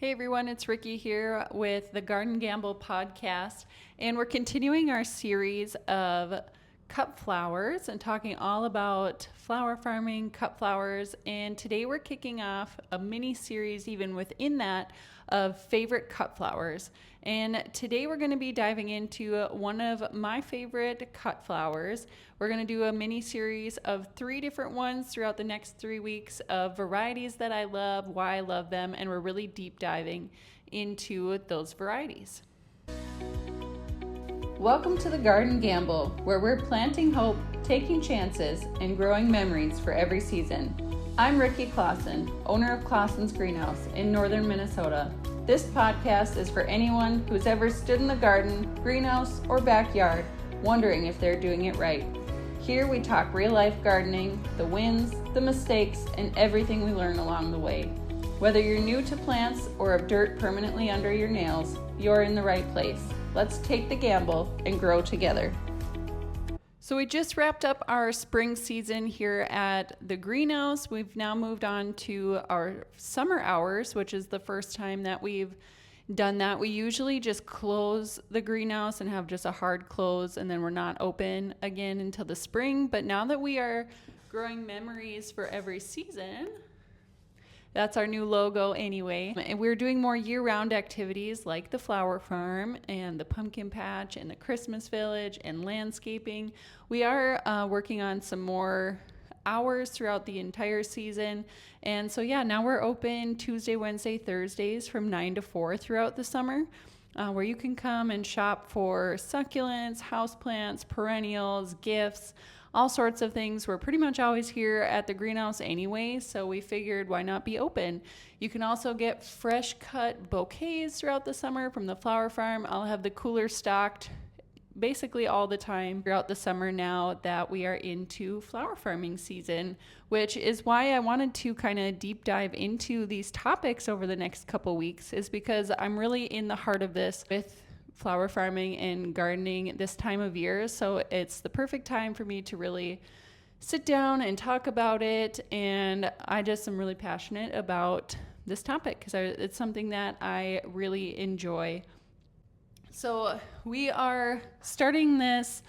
Hey everyone, it's Ricky here with the Garden Gamble podcast, and we're continuing our series of cut flowers and talking all about flower farming, cut flowers, and today we're kicking off a mini series even within that of favorite cut flowers. And today we're going to be diving into one of my favorite cut flowers. We're going to do a mini series of 3 different ones throughout the next 3 weeks of varieties that I love, why I love them, and we're really deep diving into those varieties. Welcome to the Garden Gamble, where we're planting hope, taking chances, and growing memories for every season. I'm Ricky Clausen, owner of Clausen's Greenhouse in northern Minnesota. This podcast is for anyone who's ever stood in the garden, greenhouse, or backyard wondering if they're doing it right. Here we talk real-life gardening, the wins, the mistakes, and everything we learn along the way. Whether you're new to plants or have dirt permanently under your nails, you're in the right place. Let's take the gamble and grow together. So we just wrapped up our spring season here at the greenhouse. We've now moved on to our summer hours, which is the first time that we've done that. We usually just close the greenhouse and have just a hard close, and then we're not open again until the spring. But now that we are growing memories for every season, that's our new logo anyway. And we're doing more year-round activities like the flower farm and the pumpkin patch and the Christmas village and landscaping. We are working on some more hours throughout the entire season. And so now we're open Tuesday, Wednesday, Thursdays from 9 to 4 throughout the summer, where you can come and shop for succulents, houseplants, perennials, gifts, all sorts of things. We're pretty much always here at the greenhouse anyway, so we figured why not be open. You can also get fresh cut bouquets throughout the summer from the flower farm. I'll have the cooler stocked basically all the time throughout the summer now that we are into flower farming season, which is why I wanted to kind of deep dive into these topics over the next couple weeks, is because I'm really in the heart of this with flower farming and gardening this time of year. So it's the perfect time for me to really sit down and talk about it. And I just am really passionate about this topic because it's something that I really enjoy. So we are starting this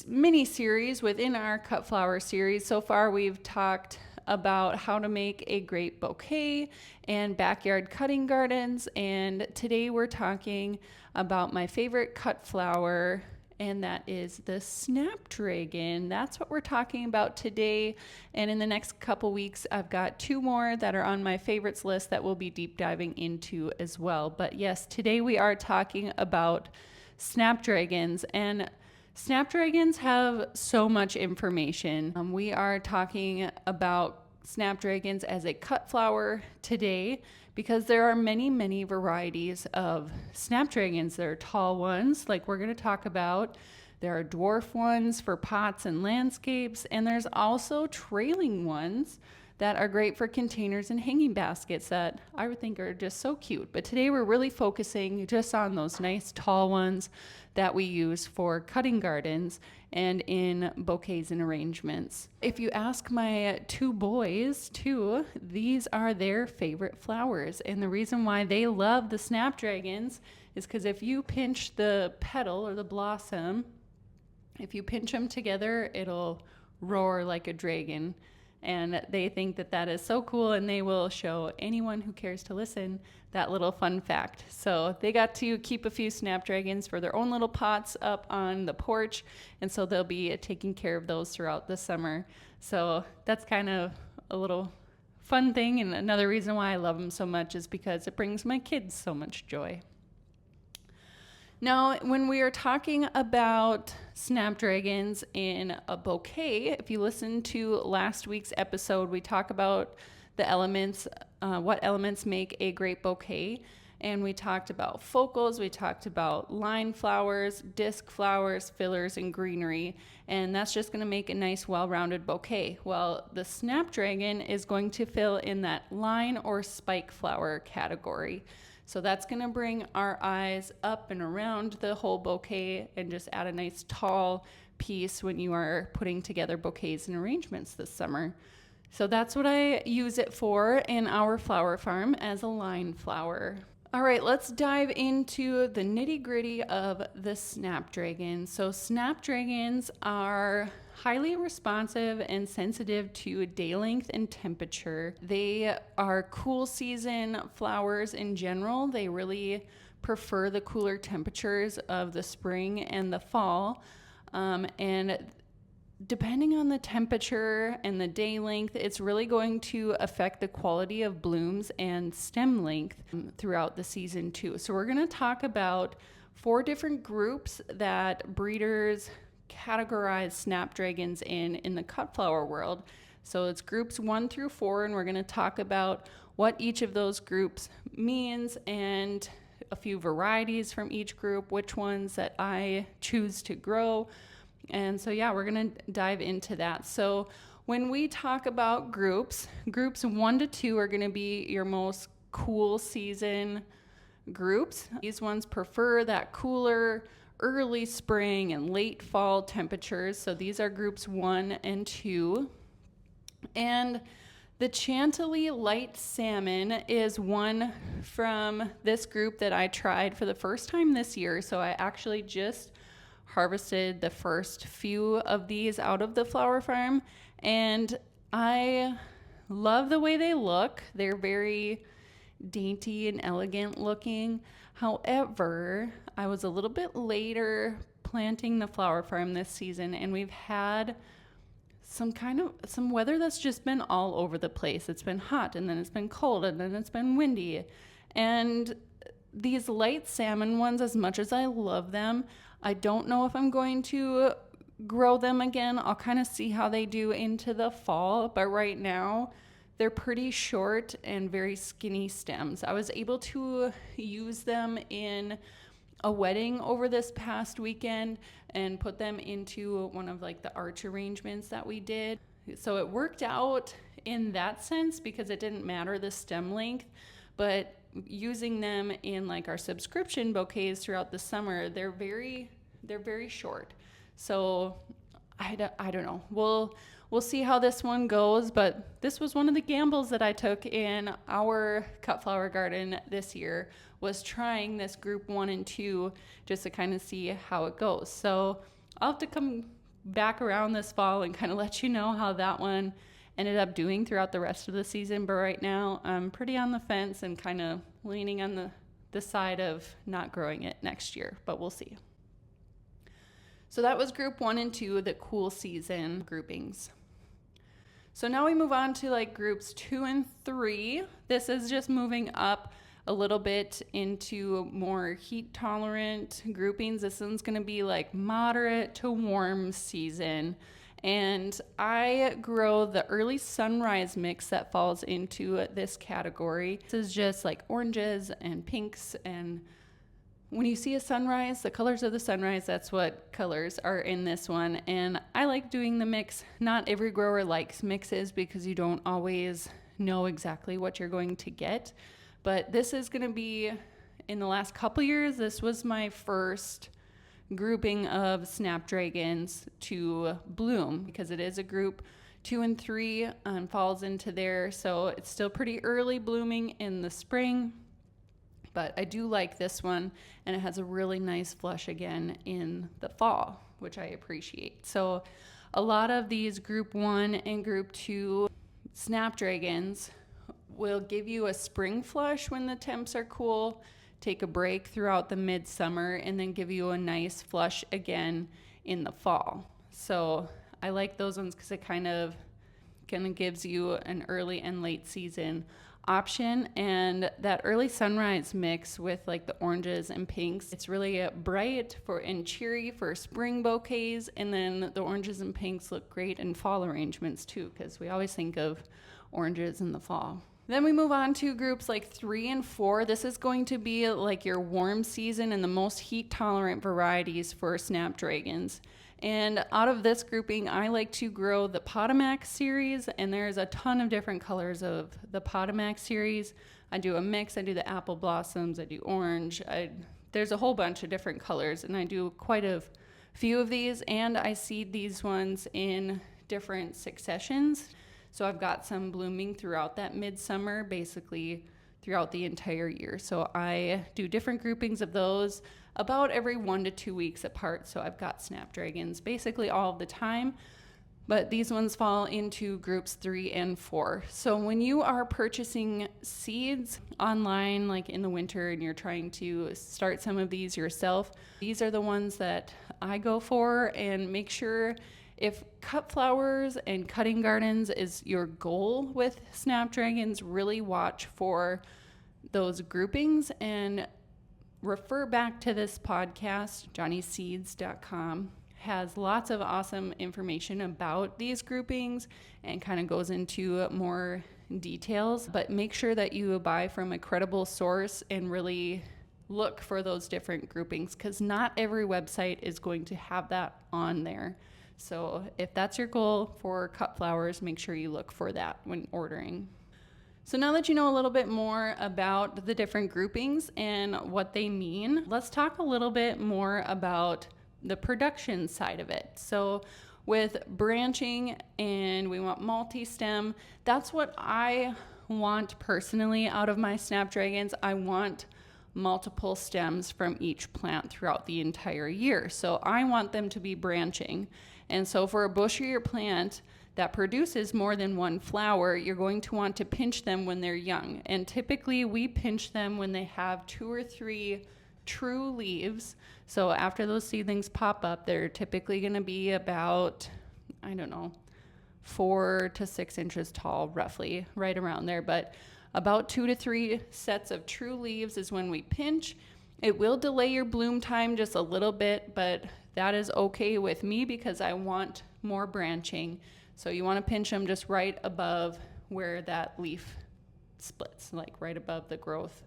mini series within our cut flower series. So far we've talked about how to make a great bouquet and backyard cutting gardens. And today we're talking about my favorite cut flower, and that is the Snapdragon. That's what we're talking about today. And in the next couple weeks, I've got 2 more that are on my favorites list that we'll be deep diving into as well. But yes, today we are talking about Snapdragons, and Snapdragons have so much information. We are talking about Snapdragons as a cut flower today because there are many, many varieties of Snapdragons. There are tall ones, like we're going to talk about. There are dwarf ones for pots and landscapes, and there's also trailing ones that are great for containers and hanging baskets that I would think are just so cute. But today we're really focusing just on those nice tall ones that we use for cutting gardens and in bouquets and arrangements. If you ask my 2 boys too, these are their favorite flowers. And the reason why they love the Snapdragons is because if you pinch the petal or the blossom, if you pinch them together, it'll roar like a dragon. And they think that that is so cool, and they will show anyone who cares to listen that little fun fact. So they got to keep a few Snapdragons for their own little pots up on the porch, and so they'll be taking care of those throughout the summer. So that's kind of a little fun thing, and another reason why I love them so much is because it brings my kids so much joy. Now, when we are talking about Snapdragons in a bouquet, if you listen to last week's episode, we talk about the elements, what elements make a great bouquet. And we talked about focals, we talked about line flowers, disc flowers, fillers, and greenery. And that's just going to make a nice, well-rounded bouquet. Well, the Snapdragon is going to fill in that line or spike flower category. So that's going to bring our eyes up and around the whole bouquet and just add a nice tall piece when you are putting together bouquets and arrangements this summer. So that's what I use it for in our flower farm, as a line flower. All right, let's dive into the nitty gritty of the Snapdragons. So Snapdragons are highly responsive and sensitive to day length and temperature. They are cool season flowers in general. They really prefer the cooler temperatures of the spring and the fall. And depending on the temperature and the day length, it's really going to affect the quality of blooms and stem length throughout the season too. So we're going to talk about 4 different groups that breeders categorize Snapdragons in the cut flower world. So it's groups 1 through 4, and we're going to talk about what each of those groups means and a few varieties from each group, which ones that I choose to grow. And so, yeah, we're going to dive into that. So when we talk about groups 1 to 2 are going to be your most cool season groups. These ones prefer that cooler early spring and late fall temperatures. So these are groups 1 and 2. And the Chantilly Light Salmon is one from this group that I tried for the first time this year. So I actually just harvested the first few of these out of the flower farm, and I love the way they look. They're very dainty and elegant looking. However, I was a little bit later planting the flower farm this season, and we've had some weather that's just been all over the place. It's been hot, and then it's been cold, and then it's been windy. And these light salmon ones, as much as I love them, I don't know if I'm going to grow them again. I'll kind of see how they do into the fall, but right now they're pretty short and very skinny stems. I was able to use them in a wedding over this past weekend and put them into one of like the arch arrangements that we did. So it worked out in that sense because it didn't matter the stem length, but using them in like our subscription bouquets throughout the summer, they're very short. So I don't know. We'll see how this one goes, but this was one of the gambles that I took in our cut flower garden this year, was trying this group 1 and 2 just to kind of see how it goes. So I'll have to come back around this fall and kind of let you know how that one ended up doing throughout the rest of the season. But right now I'm pretty on the fence and kind of leaning on the side of not growing it next year, but we'll see. So that was group 1 and 2, the cool season groupings. So now we move on to like groups 2 and 3. This is just moving up a little bit into more heat tolerant groupings. This one's going to be like moderate to warm season. And I grow the early sunrise mix that falls into this category. This is just like oranges and pinks, and when you see a sunrise, the colors of the sunrise, that's what colors are in this one. And I like doing the mix. Not every grower likes mixes because you don't always know exactly what you're going to get. But this is going to be, in the last couple years, this was my first grouping of Snapdragons to bloom, because it is a group 2 and 3 falls into there. So it's still pretty early blooming in the spring. But I do like this one, and it has a really nice flush again in the fall, which I appreciate. So a lot of these group 1 and group 2 Snapdragons will give you a spring flush when the temps are cool, take a break throughout the midsummer, and then give you a nice flush again in the fall. So I like those ones because it kind of gives you an early and late season option. And that early sunrise mix with like the oranges and pinks, it's really bright and cheery for spring bouquets, and then the oranges and pinks look great in fall arrangements too, because we always think of oranges in the fall. Then we move on to groups like 3 and 4. This is going to be like your warm season and the most heat tolerant varieties for Snapdragons. And out of this grouping, I like to grow the Potomac series, and there's a ton of different colors of the Potomac series. I do a mix. I do the apple blossoms. I do orange. There's a whole bunch of different colors, and I do quite a few of these, and I seed these ones in different successions. So I've got some blooming throughout that midsummer, basically throughout the entire year. So I do different groupings of those about every 1 to 2 weeks apart. So I've got Snapdragons basically all of the time, but these ones fall into groups 3 and 4. So when you are purchasing seeds online, like in the winter, and you're trying to start some of these yourself, these are the ones that I go for. And make sure, if cut flowers and cutting gardens is your goal with Snapdragons, really watch for those groupings and refer back to this podcast. JohnnySeeds.com has lots of awesome information about these groupings and kind of goes into more details. But make sure that you buy from a credible source and really look for those different groupings, because not every website is going to have that on there. So if that's your goal for cut flowers, make sure you look for that when ordering. So now that you know a little bit more about the different groupings and what they mean, let's talk a little bit more about the production side of it. So with branching, and we want multi-stem, that's what I want personally out of my Snapdragons. I want multiple stems from each plant throughout the entire year. So I want them to be branching. And so for a bushier plant that produces more than one flower, you're going to want to pinch them when they're young. And typically we pinch them when they have 2 or 3 true leaves. So after those seedlings pop up, they're typically going to be about, 4 to 6 inches tall, roughly, right around there. But about 2 to 3 sets of true leaves is when we pinch. It will delay your bloom time just a little bit, but that is okay with me because I want more branching. So you want to pinch them just right above where that leaf splits, like right above the growth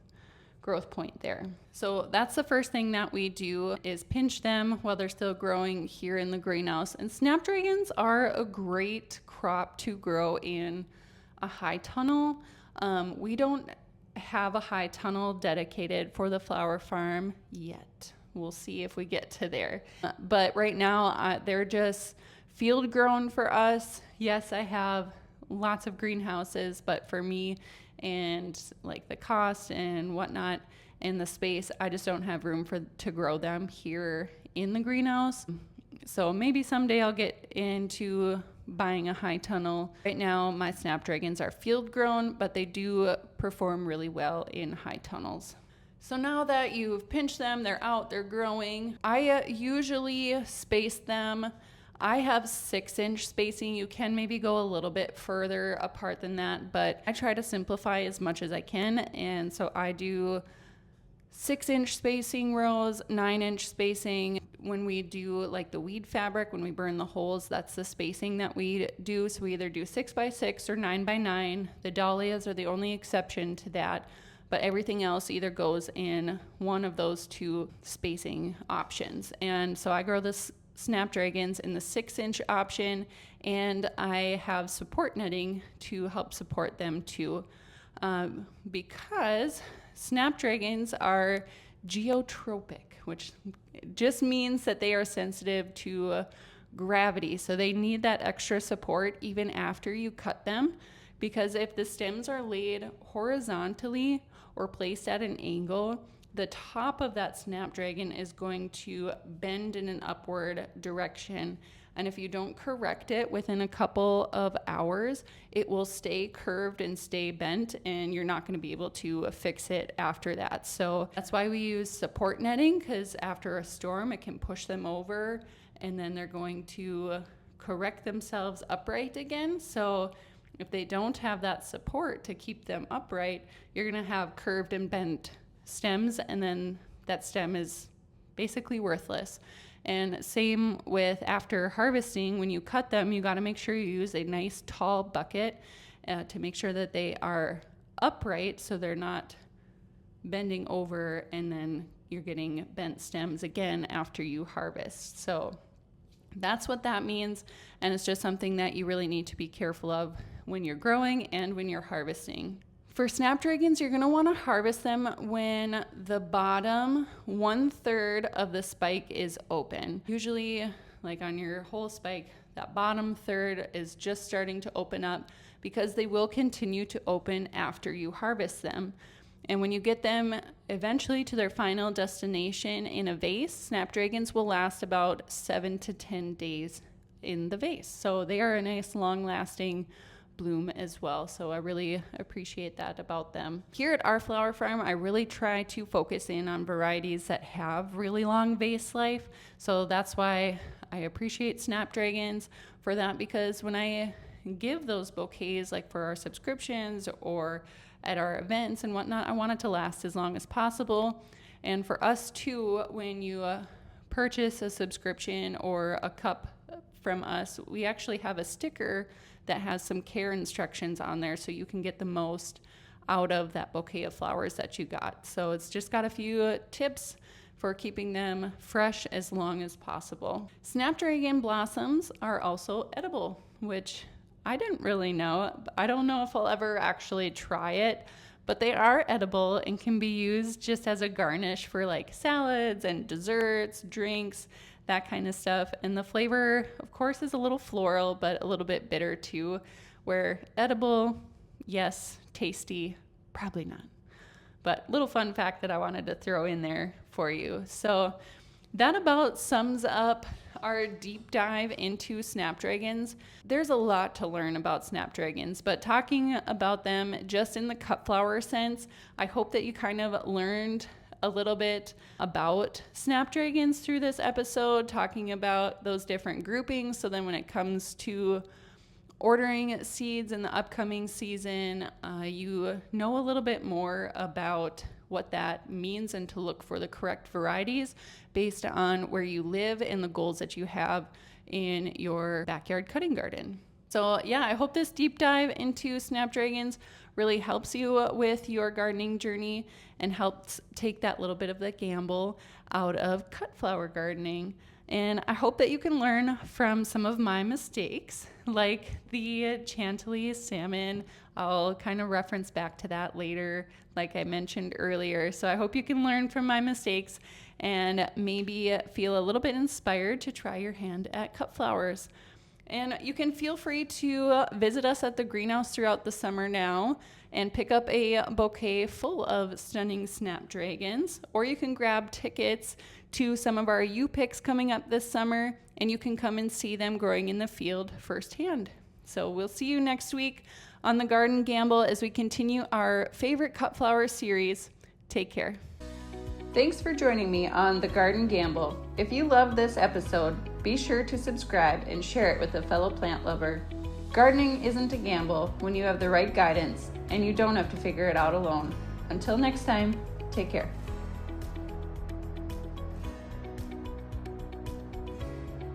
point there. So that's the first thing that we do, is pinch them while they're still growing here in the greenhouse. And Snapdragons are a great crop to grow in a high tunnel. We don't have a high tunnel dedicated for the flower farm yet. We'll see if we get to there. But right now, they're just field grown for us. Yes, I have lots of greenhouses, but for me and like the cost and whatnot and the space, I just don't have room to grow them here in the greenhouse. So maybe someday I'll get into buying a high tunnel. Right now, my Snapdragons are field grown, but they do perform really well in high tunnels. So now that you've pinched them, they're out, they're growing, I usually space them. I have 6-inch spacing. You can maybe go a little bit further apart than that, but I try to simplify as much as I can. And so I do 6-inch spacing rows, 9-inch spacing. When we do like the weed fabric, when we burn the holes, that's the spacing that we do. So we either do 6x6 or 9x9. The dahlias are the only exception to that, but everything else either goes in one of those 2 spacing options. And so I grow this Snapdragons in the 6-inch option, and I have support netting to help support them too, because Snapdragons are geotropic, which just means that they are sensitive to gravity. So they need that extra support even after you cut them, because if the stems are laid horizontally or placed at an angle, the top of that Snapdragon is going to bend in an upward direction. And if you don't correct it within a couple of hours, it will stay curved and stay bent, and you're not going to be able to fix it after that. So that's why we use support netting, because after a storm, it can push them over, and then they're going to correct themselves upright again. So if they don't have that support to keep them upright, you're going to have curved and bent stems, and then that stem is basically worthless. And same with after harvesting, when you cut them, you got to make sure you use a nice tall bucket to make sure that they are upright, so they're not bending over and then you're getting bent stems again after you harvest. So that's what that means, and it's just something that you really need to be careful of when you're growing and when you're harvesting. For Snapdragons, you're going to want to harvest them when the bottom 1/3 of the spike is open. Usually, like on your whole spike, that bottom third is just starting to open up. because they will continue to open after you harvest them. And when you get them eventually to their final destination in a vase, Snapdragons will last about 7 to 10 days in the vase. So they are a nice long-lasting bloom as well. So I really appreciate that about them. Here at our flower farm, I really try to focus in on varieties that have really long vase life. So that's why I appreciate Snapdragons for that, because when I give those bouquets, like for our subscriptions or at our events and whatnot, I want it to last as long as possible. And for us too, when you purchase a subscription or a cup from us, we actually have a sticker that has some care instructions on there so you can get the most out of that bouquet of flowers that you got. So it's just got a few tips for keeping them fresh as long as possible. Snapdragon blossoms are also edible, which I didn't really know. I don't know if I'll ever actually try it, but they are edible and can be used just as a garnish for like salads and desserts, drinks, that kind of stuff. And the flavor, of course, is a little floral, but a little bit bitter too, where edible, yes, tasty, probably not. But little fun fact that I wanted to throw in there for you. So that about sums up our deep dive into Snapdragons. There's a lot to learn about Snapdragons, but talking about them just in the cut flower sense, I hope that you kind of learned a little bit about Snapdragons through this episode, talking about those different groupings. So then when it comes to ordering seeds in the upcoming season, you know a little bit more about what that means and to look for the correct varieties based on where you live and the goals that you have in your backyard cutting garden. So yeah, I hope this deep dive into Snapdragons really helps you with your gardening journey and helps take that little bit of the gamble out of cut flower gardening. And I hope that you can learn from some of my mistakes, like the Chantilly salmon. I'll kind of reference back to that later, like I mentioned earlier. So I hope you can learn from my mistakes and maybe feel a little bit inspired to try your hand at cut flowers. And you can feel free to visit us at the greenhouse throughout the summer now and pick up a bouquet full of stunning Snapdragons, or you can grab tickets to some of our U-Picks coming up this summer, and you can come and see them growing in the field firsthand. So we'll see you next week on The Garden Gamble as we continue our favorite cut flower series. Take care. Thanks for joining me on The Garden Gamble. If you loved this episode, be sure to subscribe and share it with a fellow plant lover. Gardening isn't a gamble when you have the right guidance and you don't have to figure it out alone. Until next time, take care.